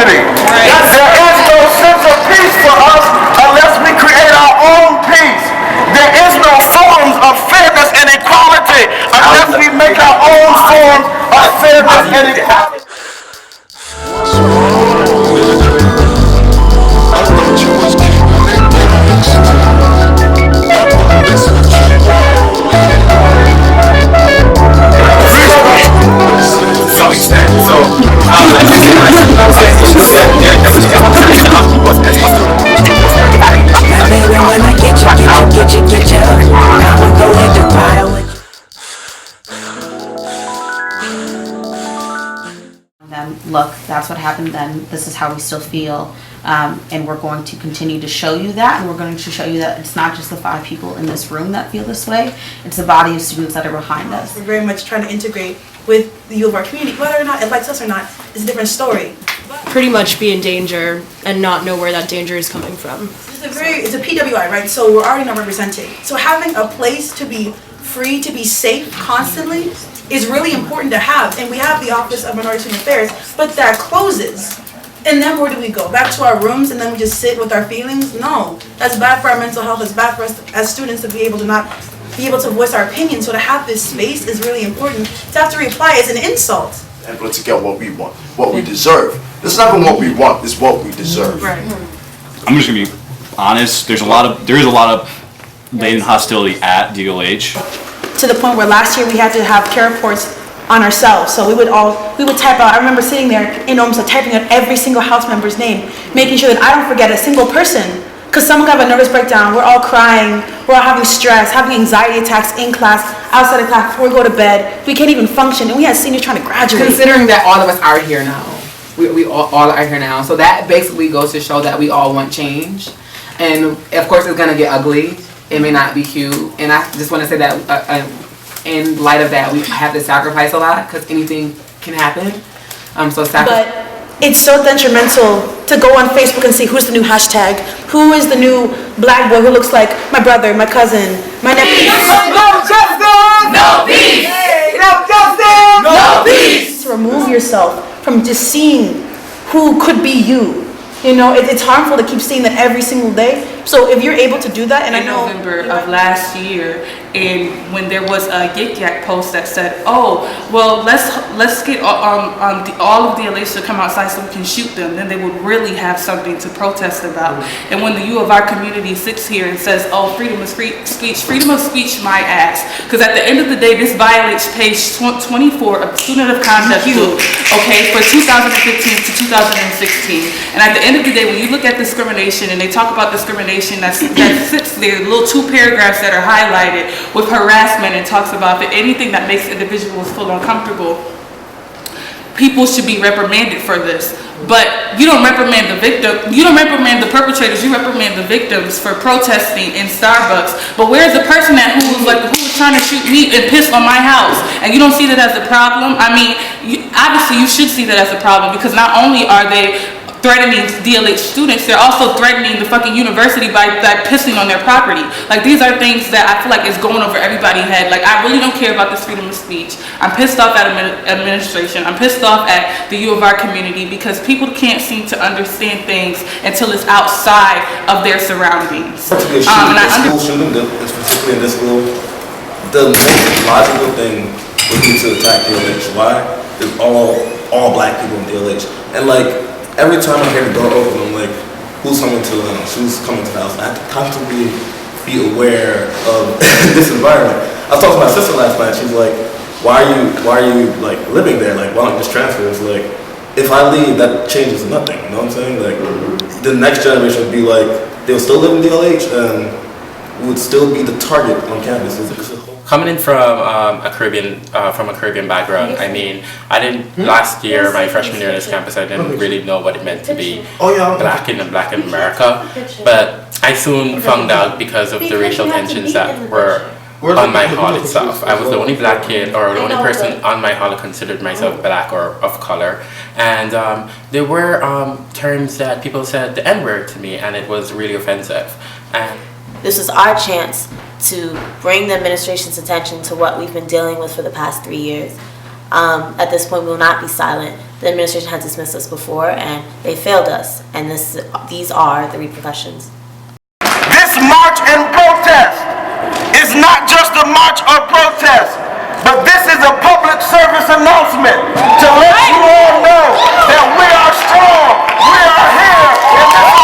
community. That there is no sense of peace for us unless we create our own peace. There is no forms of fairness and equality unless we make our own forms of fairness and equality. Look, that's what happened then, this is how we still feel, and we're going to continue to show you that, and we're going to show you that it's not just the 5 people in this room that feel this way, it's the body of students that are behind us. We're very much trying to integrate with the U of our community, whether or not it likes us or not is a different story. Pretty much be in danger and not know where that danger is coming from. It's a PWI, right? So we're already not represented. So having a place to be free, to be safe constantly is really important to have. And we have the Office of Minority Student Affairs, but that closes. And then where do we go? Back to our rooms and then we just sit with our feelings? No. That's bad for our mental health. It's bad for us as students to be able to not be able to voice our opinion. So to have this space is really important. To have to reply is an insult. And put together what we want, what we deserve. It's not even what we want, it's what we deserve. Right. I'm just gonna be honest, there is a lot of latent hostility at DLH. To the point where last year we had to have care reports on ourselves. So we would type out, I remember sitting there in OMSA typing out every single house member's name, making sure that I don't forget a single person. Because someone got a nervous breakdown, we're all crying, we're all having stress, having anxiety attacks in class, outside of class, before we go to bed. We can't even function, and we had seniors trying to graduate. Considering that all of us are here now. We all are here now. So that basically goes to show that we all want change. And of course it's gonna get ugly. It may not be cute. And I just want to say that in light of that, we have to sacrifice a lot because anything can happen. But it's so detrimental to go on Facebook and see who's the new hashtag, who is the new black boy who looks like my brother, my cousin, my nephew. No justice! No peace! No justice! No peace! To remove yourself from just seeing who could be you. You know, it's harmful to keep seeing that every single day. So if you're able to do that, and I know November of last year, and when there was a Yik Yak post that said, "Oh, well, let's get all of the LH to come outside so we can shoot them," then they would really have something to protest about. And when the U of our community sits here and says, "Oh, freedom of speech, my ass," because at the end of the day, this violates page 24 of Student of Conduct book, okay, for 2015 to 2016. And at the end of the day, when you look at discrimination, and they talk about discrimination that sits there, little 2 paragraphs that are highlighted with harassment, and talks about that anything that makes individuals feel uncomfortable, people should be reprimanded for this. But you don't reprimand the victim, you don't reprimand the perpetrators, you reprimand the victims for protesting in Starbucks. But where's the person who was trying to shoot me and piss on my house? And you don't see that as a problem? I mean, obviously you should see that as a problem, because not only are they threatening DLH students, they're also threatening the fucking university by pissing on their property. Like, these are things that I feel like is going over everybody's head. Like, I really don't care about this freedom of speech. I'm pissed off at administration. I'm pissed off at the U of our community, because people can't seem to understand things until it's outside of their surroundings. School shooting, specifically in this school, the most logical thing would be to attack DLH. Why? It's all black people in DLH. And like, every time I hear the door open, I'm like, who's coming to the house? Who's coming to the house? I have to constantly be aware of this environment. I was talking to my sister last night. She's like, why are you like living there? Like, why don't you just transfer? It's like, if I leave, that changes nothing. You know what I'm saying? Like, the next generation would be like, they'll still live in DLH and would still be the target on campus. Coming in from a Caribbean background, I mean, I didn't last year, my freshman year on this campus, I didn't really know what it meant to be black in America. But I soon found out because of the racial tensions that were on my hall itself. I was the only black kid, or the only person on my hall who considered myself black or of color. And there were terms that people said the N-word to me, and it was really offensive. And this is our chance to bring the administration's attention to what we've been dealing with for the past 3 years. At this point, we will not be silent. the administration has dismissed us before, and they failed us. And these are the repercussions. This march and protest is not just a march or protest, but this is a public service announcement to let you all know that we are strong, we are here, and this is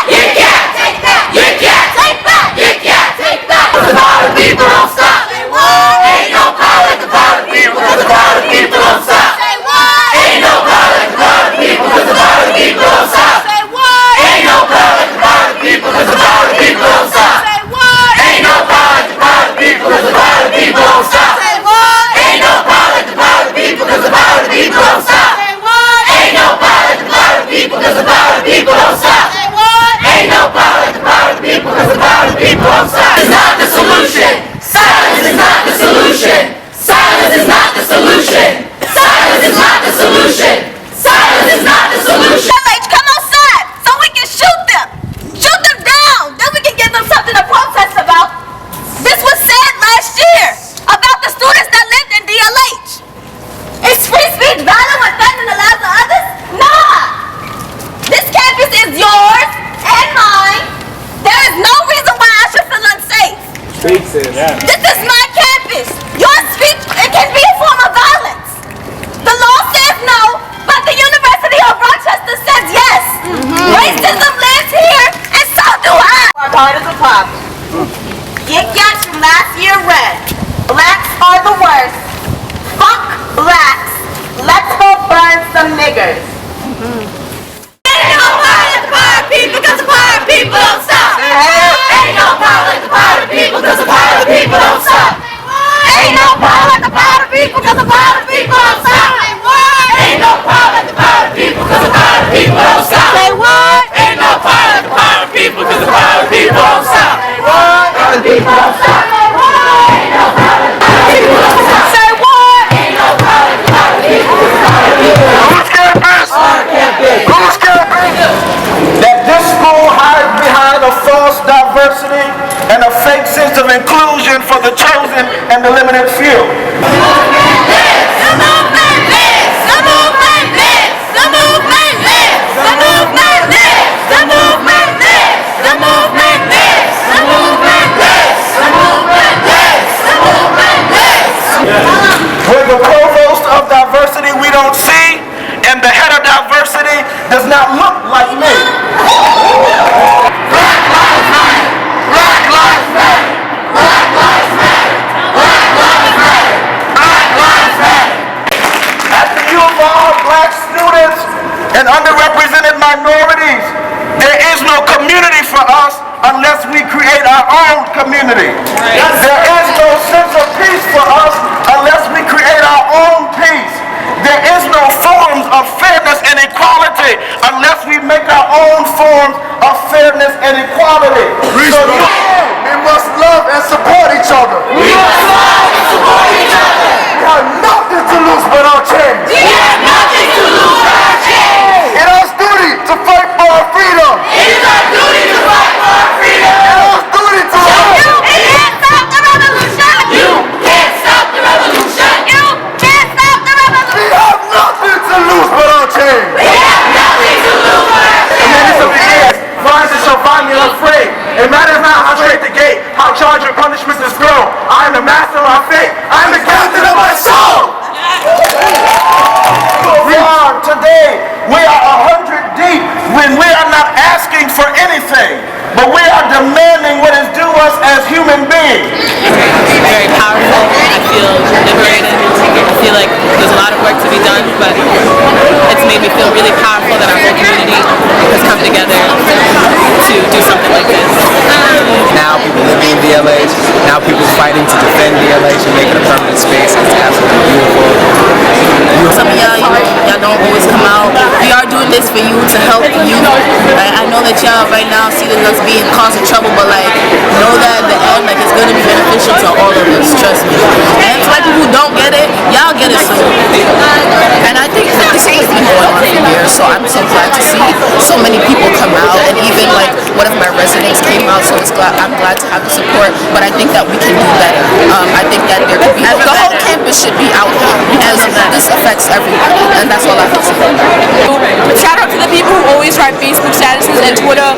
You can't take that! You can't take that! You can't take that! The power of people don't stop! Say what? Ain't no power like the power of people, cause the power of people don't stop! Say what? Ain't no power like the power of people, cause the power of people don't stop! Say what? Ain't no power like the power of people, cause the power of people don't stop! Say what? Ain't no power like the power of people, cause the power of people don't stop! Say what? Ain't no power like the power of people, cause the power of people don't stop! Say what? Ain't no power like the power of people, cause the power of people don't stop! Say what? Ain't no power like the power of people, cause the power of people don't stop! It's not the solution! Silence is not the solution! Silence is not the solution! Silence is not the solution! Silence is not the solution! Come outside so we can shoot them! Shoot them down! Then we can give them something to protest about. This was said last year about the students that lived in DLH. Is free speech valid when threatening the lives of others? Nah! This campus is yours and mine. There is no reason why I should feel unsafe. This is my campus. Your speech, it can be a form of violence. The law says no, but the University of Rochester says yes. Racism lives here, and so do I. Our part of the problem. Yik Yaks from last year read, blacks are the worst. Fuck blacks. Let's go burn some niggers. Ain't no power like the power of people, cause the power of people don't stop! Ain't no power like the power of people, cause the power of people don't stop! Ain't no power like the power of people, cause the power of people don't stop! Ain't no power like the power of people, cause the power of people don't stop! Say what? Ain't no power like the power of people, cause the power of people don't stop! Say what? Power of people don't stop! Ain't no power like the power of people don't stop! Say what? Ain't no power like the power of people, cause the power of people don't stop! whose campus? Our campus. Whose campus? That this school hides behind a false diversity and a fake sense of inclusion for the chosen and the limited few. The movement lives! The movement lives! The movement lives! The movement lives! The movement lives! The movement lives! The movement lives! The movement lives! The movement lives! The movement lives! We're the provost of diversity we don't see, and the head of diversity does not look like me. Black lives matter! Black lives matter! Black lives matter! Black lives matter! Black lives matter! At the U of R, black students and underrepresented minorities, there is no community for us unless we create our own community. There is no sense of peace for us unless we create our own peace. There is no forms of fairness and equality unless we make our own forms of fairness and equality. We must love and support each other. We must love and support each other! We have nothing to lose but our chains. We have nothing to lose but our chains! It is our duty to fight for our freedom. It is our duty to fight for our freedom! It is our duty to You can't stop the revolution! You can't stop the revolution! You can't stop the revolution! We have nothing to lose but our chains. We have nothing to lose but our The chains! menace of the years, violence shall find me unafraid. It matters not how straight the gate, how charge and punishments is grown. I am the master of my fate. I am the captain of my soul. We are today, we are 100 deep when we are not asking for anything, but we are demanding what is due us as human beings. Very powerful. I feel liberated. I feel like there's a lot of work to be done, but it's made me feel really powerful that our whole community has come together to do something like this. Now people living in DLH, now people fighting to defend DLH and make it a permanent space. It's absolutely beautiful. Some of y'all don't always come out. We are doing this for you to help you. I know that y'all right now see that us being causing trouble, but like know that at the end, like it's gonna be beneficial to all of us. Trust me. And to like people who don't get it, y'all get it soon. And I think that this has been going on for years. So I'm so glad to see so many people come out, and even like one of my residents came out. So I'm glad to have the support, but I think that we can do better. I think that there could be, the whole campus should be out here because this affects everybody, and that's all I have to say. Shout out to the people who always write Facebook statuses and Twitter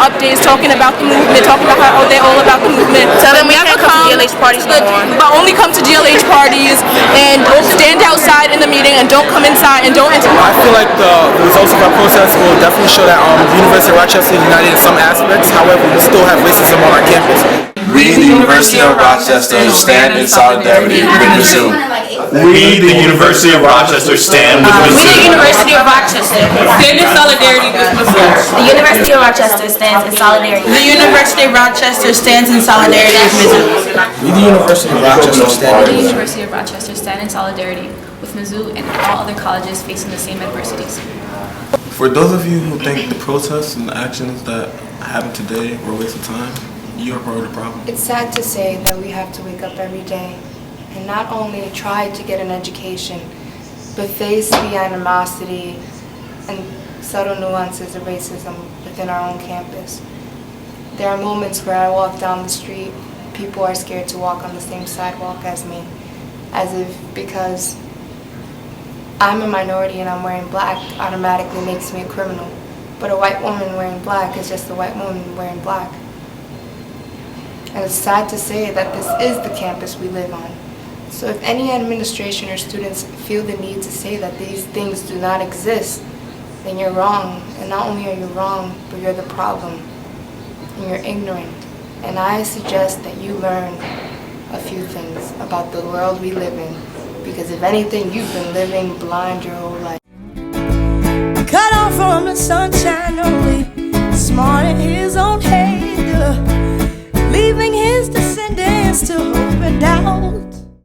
updates talking about the movement, talking about how they're all about the movement. Tell them we can't come to GLH parties no more. But only come to GLH parties and stand outside in the meeting and don't come inside and don't enter. I feel like the results of our protest will definitely show that the University of Rochester is united in some aspects. However, we still have racism on our campus. We, the University of Rochester, stand in solidarity with Mizzou. We, the University of Rochester, stand with We, the Mizzou. University of Rochester, Stand in solidarity with Mizzou. the University of Rochester stands in solidarity. The University of Rochester stands in solidarity with Mizzou. We, the University of Rochester, stand The University of Rochester stand in solidarity with Mizzou and all other colleges facing the same adversities. For those of you who think the protests and the actions that happened today were a waste of time, you are part of the problem. It's sad to say that we have to wake up every day and not only try to get an education, but face the animosity and subtle nuances of racism within our own campus. There are moments where I walk down the street, people are scared to walk on the same sidewalk as me, as if because I'm a minority and I'm wearing black automatically makes me a criminal. But a white woman wearing black is just a white woman wearing black. And it's sad to say that this is the campus we live on. So if any administration or students feel the need to say that these things do not exist, then you're wrong. And not only are you wrong, but you're the problem. And you're ignorant. And I suggest that you learn a few things about the world we live in. Because if anything, you've been living blind your whole life. Cut off from the sunshine only, smart in his own head, leaving his descendants to hope and doubt.